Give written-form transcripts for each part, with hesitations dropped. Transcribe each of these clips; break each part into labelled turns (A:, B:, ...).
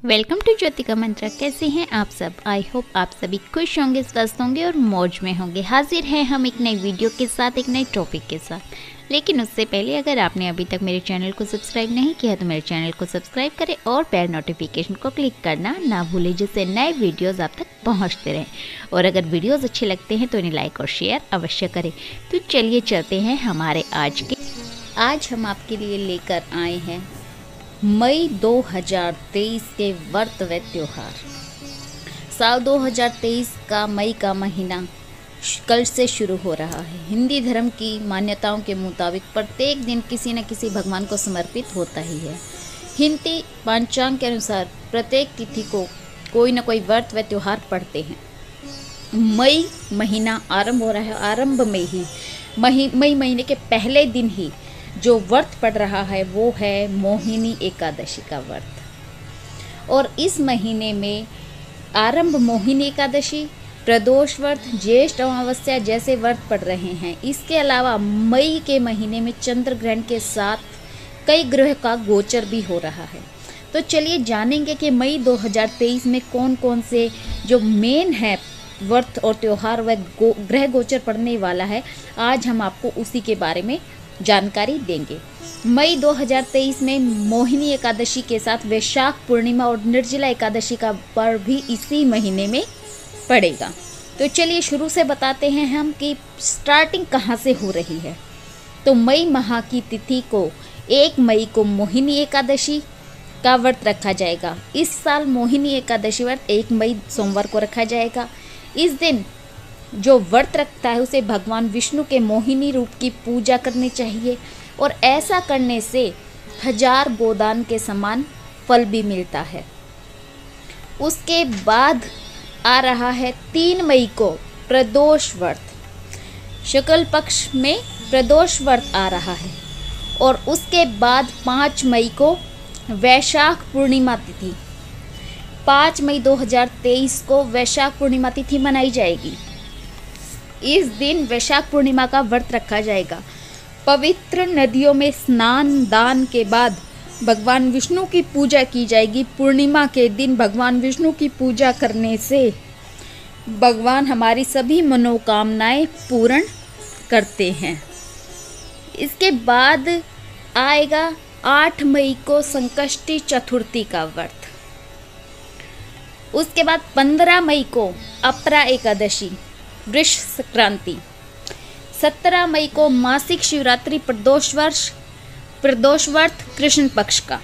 A: Welcome to Jyotika मंत्रा। कैसे हैं आप सब? आई होप आप सभी खुश होंगे, स्वस्थ होंगे और मौज में होंगे। हाजिर हैं हम एक नई वीडियो के साथ, एक नए टॉपिक के साथ। लेकिन उससे पहले अगर आपने अभी तक मेरे चैनल को सब्सक्राइब नहीं किया तो मेरे चैनल को सब्सक्राइब करें और बेल नोटिफिकेशन को क्लिक करना ना भूलें, जिससे नए वीडियोस आप तक पहुंचते रहें। और अगर वीडियोस अच्छे लगते हैं तो इन्हें लाइक और शेयर अवश्य करें। तो चलिए चलते हैं हमारे आज हम आपके लिए लेकर आए हैं मई 2023 के व्रत व त्योहार। साल 2023 का मई का महीना कल से शुरू हो रहा है। हिंदी धर्म की मान्यताओं के मुताबिक प्रत्येक दिन किसी न किसी भगवान को समर्पित होता ही है। हिंदी पंचांग के अनुसार प्रत्येक तिथि को कोई न कोई व्रत व त्योहार पढ़ते हैं। मई महीना आरंभ हो रहा है। आरंभ में ही मई महीने के पहले दिन ही जो व्रत पड़ रहा है वो है मोहिनी एकादशी का व्रत। और इस महीने में आरंभ मोहिनी एकादशी, प्रदोष व्रत, ज्येष्ठ अमावस्या जैसे व्रत पड़ रहे हैं। इसके अलावा मई के महीने में चंद्र ग्रहण के साथ कई ग्रह का गोचर भी हो रहा है। तो चलिए जानेंगे कि मई 2023 में कौन कौन से जो मेन है व्रत और त्योहार व ग्रह गोचर पड़ने वाला है। आज हम आपको उसी के बारे में जानकारी देंगे। मई 2023 में मोहिनी एकादशी के साथ वैशाख पूर्णिमा और निर्जला एकादशी का पर्व भी इसी महीने में पड़ेगा। तो चलिए शुरू से बताते हैं हम कि स्टार्टिंग कहाँ से हो रही है। तो मई माह की तिथि को 1 मई को मोहिनी एकादशी का व्रत रखा जाएगा। इस साल मोहिनी एकादशी व्रत 1 मई सोमवार को रखा जाएगा। इस दिन जो व्रत रखता है उसे भगवान विष्णु के मोहिनी रूप की पूजा करनी चाहिए और ऐसा करने से 1000 गोदान के समान फल भी मिलता है। उसके बाद आ रहा है 3 मई को प्रदोष व्रत। शुक्ल पक्ष में प्रदोष व्रत आ रहा है। और उसके बाद 5 मई को वैशाख पूर्णिमा तिथि। 5 मई 2023 को वैशाख पूर्णिमा तिथि मनाई जाएगी। इस दिन वैशाख पूर्णिमा का व्रत रखा जाएगा। पवित्र नदियों में स्नान दान के बाद भगवान विष्णु की पूजा की जाएगी। पूर्णिमा के दिन भगवान विष्णु की पूजा करने से भगवान हमारी सभी मनोकामनाएं पूर्ण करते हैं। इसके बाद आएगा 8 मई को संकष्टी चतुर्थी का व्रत। उसके बाद 15 मई को अपरा एकादशी, वृष संक्रांति। 17 मई को मासिक शिवरात्रि प्रदोष व्रत कृष्ण पक्ष का।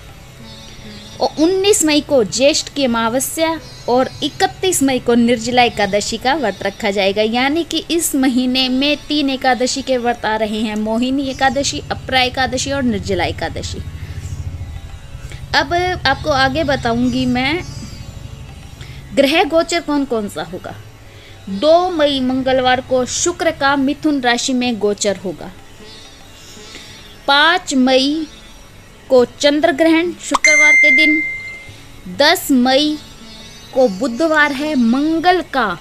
A: और 19 मई को ज्येष्ठ की अमावस्या और 31 मई को निर्जला एकादशी का व्रत रखा जाएगा। यानी कि इस महीने में 3 एकादशी के व्रत आ रहे हैं। मोहिनी एकादशी, अपरा एकादशी और निर्जला एकादशी। अब आपको आगे बताऊंगी मैं ग्रह गोचर कौन कौन सा होगा। 2 मई मंगलवार को शुक्र का मिथुन राशि में गोचर होगा। 5 मई को चंद्र ग्रहण शुक्रवार के दिन। 10 मई को बुधवार है, मंगल का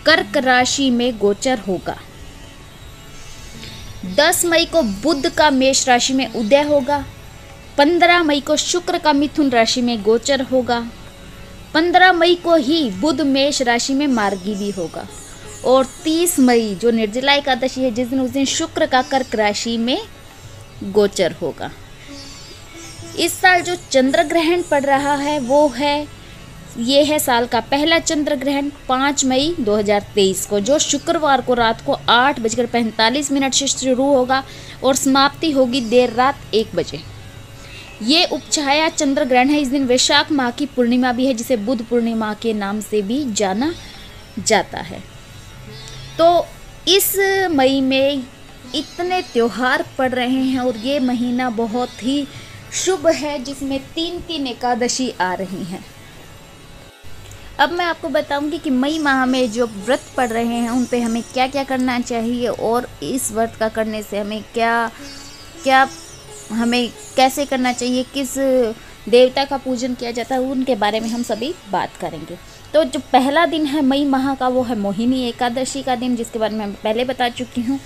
A: कर्क राशि में गोचर होगा। 10 मई को बुध का मेष राशि में उदय होगा। 15 मई को शुक्र का मिथुन राशि में गोचर होगा। 15 मई को ही बुध मेष राशि में मार्गी भी होगा। और 30 मई जो निर्जला एकादशी है, जिस दिन उस दिन शुक्र का कर्क राशि में गोचर होगा। इस साल जो चंद्र ग्रहण पड़ रहा है वो है, ये है साल का पहला चंद्र ग्रहण 5 मई 2023 को, जो शुक्रवार को रात को 8:45 से शुरू होगा और समाप्ति होगी देर रात 1 बजे। ये उपछाया चंद्र ग्रहण है। इस दिन वैशाख माह की पूर्णिमा भी है, जिसे बुध पूर्णिमा के नाम से भी जाना जाता है। तो इस मई में इतने त्योहार पड़ रहे हैं और ये महीना बहुत ही शुभ है, जिसमें 3 एकादशी आ रही हैं। अब मैं आपको बताऊंगी कि मई माह में जो व्रत पड़ रहे हैं उन पे हमें क्या क्या करना चाहिए और इस व्रत का करने से हमें हमें कैसे करना चाहिए, किस देवता का पूजन किया जाता है, उनके बारे में हम सभी बात करेंगे। तो जो पहला दिन है मई माह का वो है मोहिनी एकादशी का दिन, जिसके बारे में मैं पहले बता चुकी हूँ।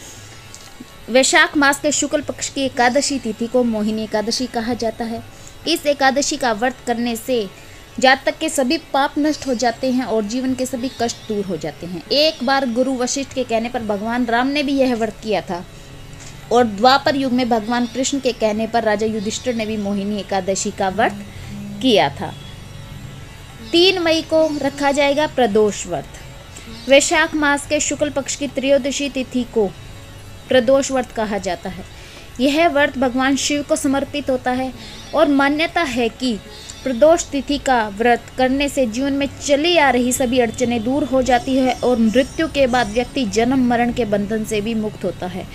A: वैशाख मास के शुक्ल पक्ष की एकादशी तिथि को मोहिनी एकादशी कहा जाता है। इस एकादशी का व्रत करने से
B: जात तक के सभी पाप नष्ट हो जाते हैं और जीवन के सभी कष्ट दूर हो जाते हैं। एक बार गुरु वशिष्ठ के कहने पर भगवान राम ने भी यह व्रत किया था और द्वापर युग में भगवान कृष्ण के कहने पर राजा युधिष्ठिर ने भी मोहिनी एकादशी का व्रत किया था। 3 मई को रखा जाएगा प्रदोष व्रत। वैशाख मास के शुक्ल पक्ष की त्रयोदशी तिथि को प्रदोष व्रत कहा जाता है। यह व्रत भगवान शिव को समर्पित होता है और मान्यता है कि प्रदोष तिथि का व्रत करने से जीवन में चली आ रही सभी अड़चनें दूर हो जाती है और मृत्यु के बाद व्यक्ति जन्म मरण के बंधन से भी मुक्त होता है।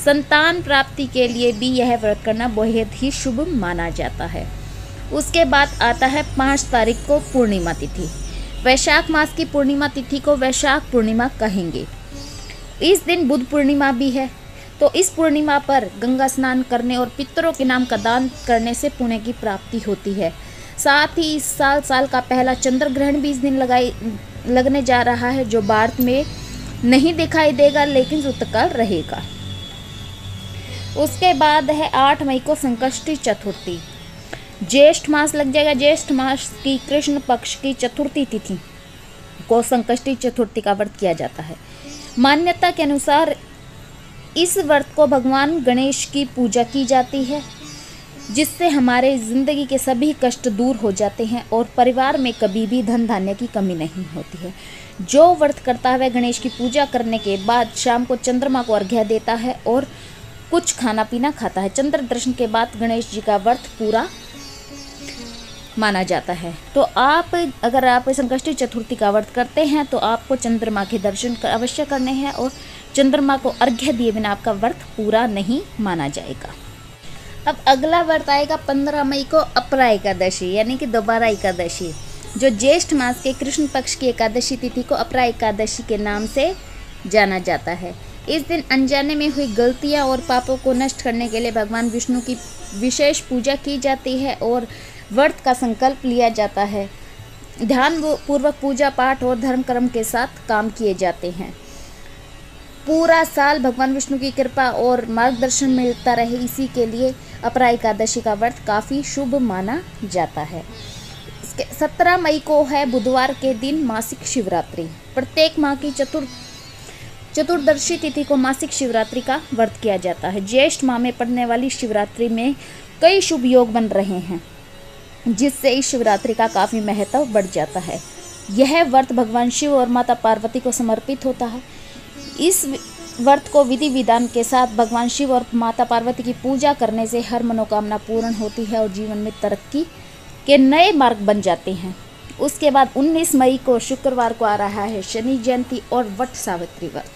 B: संतान प्राप्ति के लिए भी यह व्रत करना बेहद ही शुभ माना जाता है। उसके बाद आता है 5 तारीख को पूर्णिमा तिथि। वैशाख मास की पूर्णिमा तिथि को वैशाख पूर्णिमा कहेंगे। इस दिन बुध पूर्णिमा भी है, तो इस पूर्णिमा पर गंगा स्नान करने और पितरों के नाम का दान करने से पुण्य की प्राप्ति होती है। साथ ही इस साल का पहला चंद्र ग्रहण भी इस दिन लगने जा रहा है, जो भारत में नहीं दिखाई देगा लेकिन रुतकाल रहेगा। उसके बाद है 8 मई को संकष्टी चतुर्थी। ज्येष्ठ मास लग जाएगा। ज्येष्ठ मास की कृष्ण पक्ष की चतुर्थी तिथि को संकष्टी चतुर्थी का व्रत किया जाता है। मान्यता के अनुसार इस व्रत को भगवान गणेश की पूजा की जाती है, जिससे हमारे ज़िंदगी के सभी कष्ट दूर हो जाते हैं और परिवार में कभी भी धन धान्य की कमी नहीं होती है। जो व्रत करता है वह गणेश की पूजा करने के बाद शाम को चंद्रमा को अर्घ्य देता है और कुछ खाना पीना खाता है। चंद्र दर्शन के बाद गणेश जी का व्रत पूरा माना जाता है। तो अगर आप संकष्टी चतुर्थी का व्रत करते हैं तो आपको चंद्रमा के दर्शन अवश्य करने हैं और चंद्रमा को अर्घ्य दिए बिना आपका व्रत पूरा नहीं माना जाएगा। अब अगला व्रत आएगा 15 मई को अपरा एकादशी, यानी कि दोबारा एकादशी, जो ज्येष्ठ मास के कृष्ण पक्ष की एकादशी तिथि को अपरा एकादशी के नाम से जाना जाता है। इस दिन अनजाने में हुई गलतियां और पापों को नष्ट करने के लिए भगवान विष्णु की विशेष पूजा की जाती है और व्रत का संकल्प लिया जाता है। ध्यान पूर्वक पूजा पाठ और धर्म कर्म के साथ काम किए जाते हैं। पूरा साल भगवान विष्णु की कृपा और मार्गदर्शन मिलता रहे, इसी के लिए अपरा एकादशी का व्रत काफ़ी शुभ माना जाता है। 17 मई को है बुधवार के दिन मासिक शिवरात्रि। प्रत्येक माह की चतुर्दशी तिथि को मासिक शिवरात्रि का व्रत किया जाता है। ज्येष्ठ माह में पड़ने वाली शिवरात्रि में कई शुभ योग बन रहे हैं, जिससे इस शिवरात्रि का काफ़ी महत्व बढ़ जाता है। यह व्रत भगवान शिव और माता पार्वती को समर्पित होता है। इस व्रत को विधि विधान के साथ भगवान शिव और माता पार्वती की पूजा करने से हर मनोकामना पूर्ण होती है और जीवन में तरक्की के नए मार्ग बन जाते हैं। उसके बाद 19 मई को शुक्रवार को आ रहा है शनि जयंती और वट सावित्री व्रत।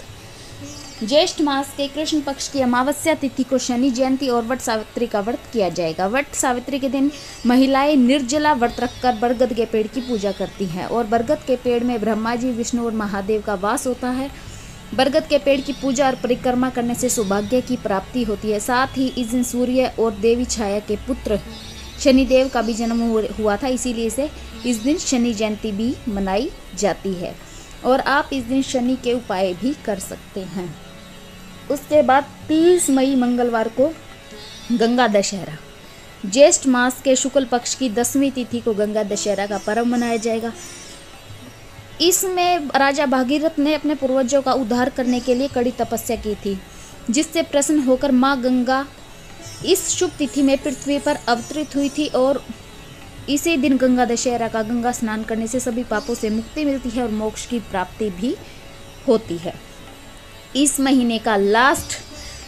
B: ज्येष्ठ मास के कृष्ण पक्ष की अमावस्या तिथि को शनि जयंती और वट सावित्री का व्रत किया जाएगा। वट सावित्री के दिन महिलाएं निर्जला व्रत रखकर बरगद के पेड़ की पूजा करती हैं और बरगद के पेड़ में ब्रह्मा जी, विष्णु और महादेव का वास होता है। बरगद के पेड़ की पूजा और परिक्रमा करने से सौभाग्य की प्राप्ति होती है। साथ ही इस दिन सूर्य और देवी छाया के पुत्र शनिदेव का भी जन्म हुआ था, इसीलिए इसे इस दिन शनि जयंती भी मनाई जाती है और आप इस दिन शनि के उपाय भी कर सकते हैं। उसके बाद 30 मई मंगलवार को गंगा दशहरा। ज्येष्ठ मास के शुक्ल पक्ष की 10वीं तिथि को गंगा दशहरा का पर्व मनाया जाएगा। इसमें राजा भागीरथ ने अपने पूर्वजों का उद्धार करने के लिए कड़ी तपस्या की थी, जिससे प्रसन्न होकर माँ गंगा इस शुभ तिथि में पृथ्वी पर अवतरित हुई थी और इसी दिन गंगा दशहरा का गंगा स्नान करने से सभी पापों से मुक्ति मिलती है और मोक्ष की प्राप्ति भी होती है। इस महीने का लास्ट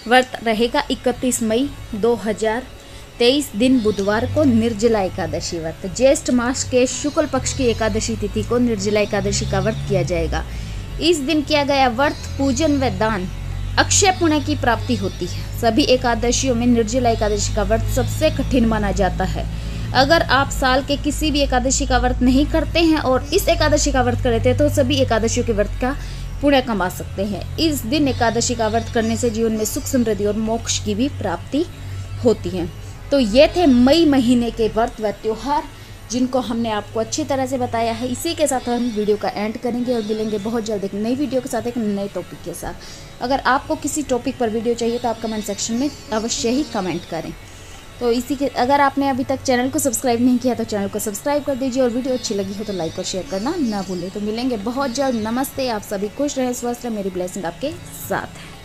B: व्रत रहेगा 31 मई 2023 दिन बुधवार को निर्जला एकादशी व्रत। ज्येष्ठ मास के शुक्ल पक्ष की एकादशी तिथि को निर्जला एकादशी का व्रत किया जाएगा। इस दिन किया गया व्रत, पूजन व दान अक्षय पुण्य की प्राप्ति होती है। सभी एकादशियों में निर्जला एकादशी का व्रत सबसे कठिन माना जाता है। अगर आप साल के किसी भी एकादशी का व्रत नहीं करते हैं और इस एकादशी का व्रत करते हैं तो सभी एकादशियों के व्रत का पुण्य कमा सकते हैं। इस दिन एकादशी का व्रत करने से जीवन में सुख समृद्धि और मोक्ष की भी प्राप्ति होती है। तो ये थे मई महीने के व्रत व त्योहार, जिनको हमने आपको अच्छी तरह से बताया है। इसी के साथ हम वीडियो का एंड करेंगे और मिलेंगे बहुत जल्द एक नई वीडियो के साथ, एक नए टॉपिक के साथ। अगर आपको किसी टॉपिक पर वीडियो चाहिए तो आप कमेंट सेक्शन में अवश्य ही कमेंट करें। तो इसी के, अगर आपने अभी तक चैनल को सब्सक्राइब नहीं किया तो चैनल को सब्सक्राइब कर दीजिए और वीडियो अच्छी लगी हो तो लाइक और शेयर करना ना भूलें। तो मिलेंगे बहुत जल्द। नमस्ते। आप सभी खुश रहें, स्वस्थ रहें, मेरी ब्लेसिंग आपके साथ है।